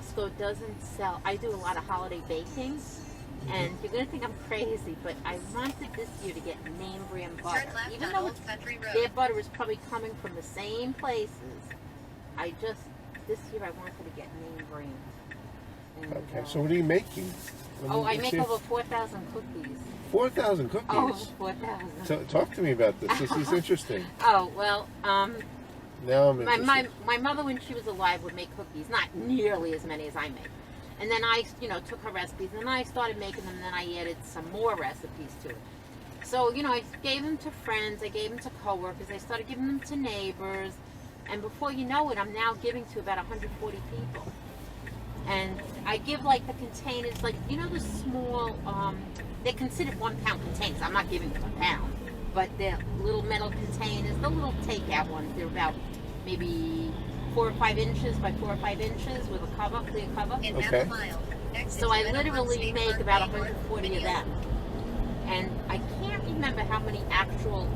Costco doesn't sell. I do a lot of holiday baking, and you're gonna think I'm crazy, but I wanted this year to get name brand butter, even though their butter is probably coming from the same places. This year I wanted to get name brand. And, okay, so what are you making? I make over 4,000 cookies. 4,000 cookies? Oh, 4,000. So, talk to me about this. This is interesting. Oh, well, now I'm interested. my mother, when she was alive, would make cookies. Not nearly as many as I make. And then I, took her recipes, and then I started making them, and then I added some more recipes to it. So, I gave them to friends, I gave them to coworkers, I started giving them to neighbors, and before you know it, I'm now giving to about 140 people. And I give, like, the containers, like, the small, they're considered 1 pound containers. I'm not giving them a pound, but they're little metal containers, the little takeout ones. They're about maybe 4 or 5 inches by 4 or 5 inches with a cover, clear cover. Okay. So I literally make about 140 of them. And I can't remember how many actual,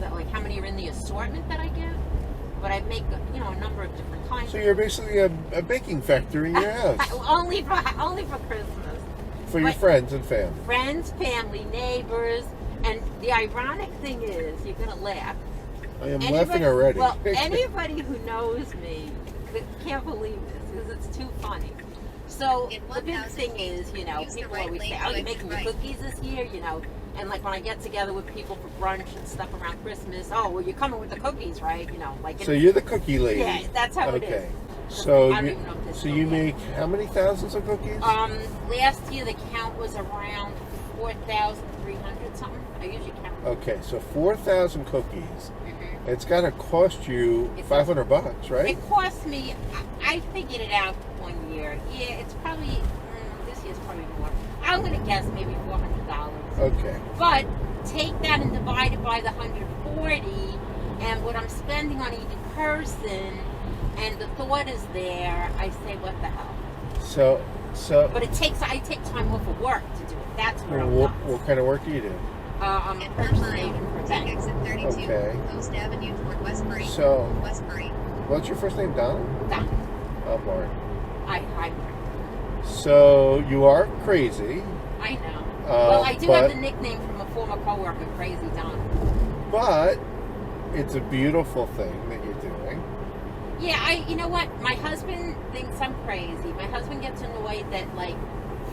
like how many are in the assortment that I give, but I make, a number of different kinds. So you're basically a baking factory in your house. only for Christmas. For your friends and family. Friends, family, neighbors, and the ironic thing is, you're gonna laugh. I am laughing already. Well, anybody who knows me can't believe this because it's too funny. So the big thing is, people always say, "Oh, you're making your cookies this year," And like when I get together with people for brunch and stuff around Christmas, "Oh, well, you're coming with the cookies, right?" So you're the cookie lady. Yeah, that's how it is. Okay. So I don't even know if this you still make how many thousands of cookies? Last year the count was around 4,300 something. I usually count. Okay, so 4,000 cookies. It's got to cost you $500, right? It cost me. I figured it out one year. Yeah, it's probably this year's probably more. I'm gonna guess maybe $400. Okay. But take that and divide it by the 140, and what I'm spending on each person, and the thought is there. I say, what the hell? So. But I take time off of work to do it. That's where I'm what kind of work do you do? I'm a purchasing agent for a bank. Okay. Coast Avenue toward Westbury. So, Westbury. What's your first name, Donna? Donna. I'm Mark. I'm So, you are crazy. I know. Well, I do have the nickname from a former coworker, Crazy Donna. But it's a beautiful thing that you're doing. Yeah, you know what? My husband thinks I'm crazy. My husband gets annoyed that, like,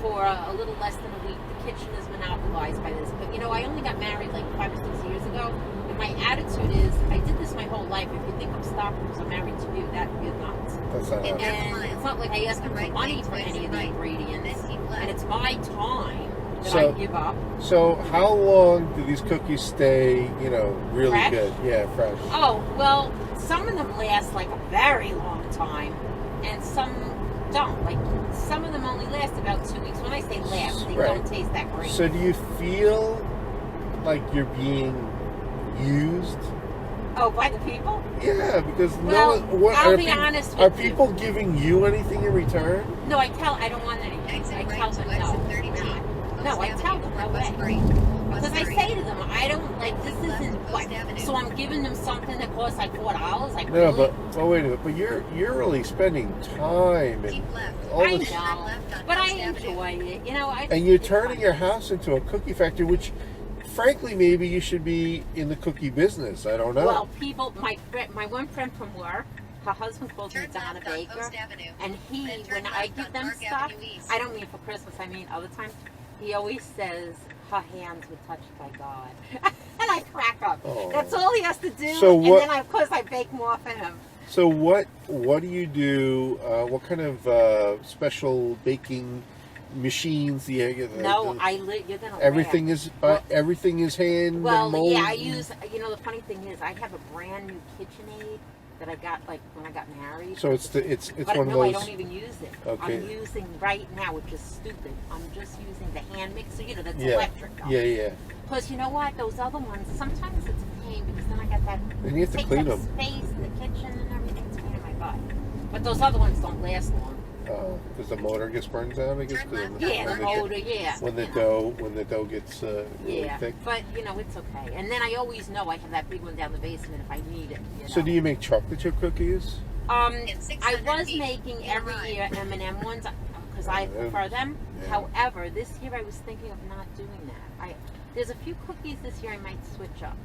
for a little less than a week, the kitchen is monopolized by this. But, I only got married like 5 or 6 years ago. And my attitude is, I did this my whole life. If you think I'm stopping because I'm married to you, that you're nuts. That's not And it's not like I ask him for money for any of the ingredients. And it's my time that I give up. So how long do these cookies stay, really Fresh? good? Yeah, fresh. Oh, well, some of them last like a very long time. And some don't. Like, some of them only last about 2 weeks. When I say last, they don't taste that great. So do you feel like you're being used? Oh, by the people? Yeah, because I'll be honest with you. Are people giving you anything in return? No, I don't want anything. I tell them no. No, I tell them no way. Because I say to them, I don't, like, this isn't what. So I'm giving them something that costs like $4. Like, no, really? but wait a minute. But you're really spending time and all I this. know, but I enjoy it. And you're turning your house into a cookie factory, which, frankly, maybe you should be in the cookie business. I don't know. Well, my one friend from work, her husband calls me Donna Baker, and when I give them stuff, I don't mean for Christmas, I mean other times, he always says her hands were touched by God. And I crack up. Oh. That's all he has to do. So and then, of course, I bake more for him. So what do you do? What kind of special baking machines do you have? No, you're gonna everything laugh. Everything is hand molded. Well, yeah, I use. The funny thing is, I have a brand new KitchenAid that I got like when I got married. So it's but one of no, those. I don't even use it. Okay. I'm using right now, which is stupid. I'm just using the hand mixer. That's electric. Though. Yeah. Because you know what? Those other ones, sometimes it's a pain because then I got that. And you have to clean them. Space in the kitchen and everything. It's a pain in my butt. But those other ones don't last long. Because the motor gets burned out, I guess. The motor, yeah. When the dough gets really thick. But it's okay. And then I always know I have that big one down the basement if I need it. So do you make chocolate chip cookies? I was making every year M&M ones because I prefer them. Yeah. However, this year I was thinking of not doing that. There's a few cookies this year I might switch up.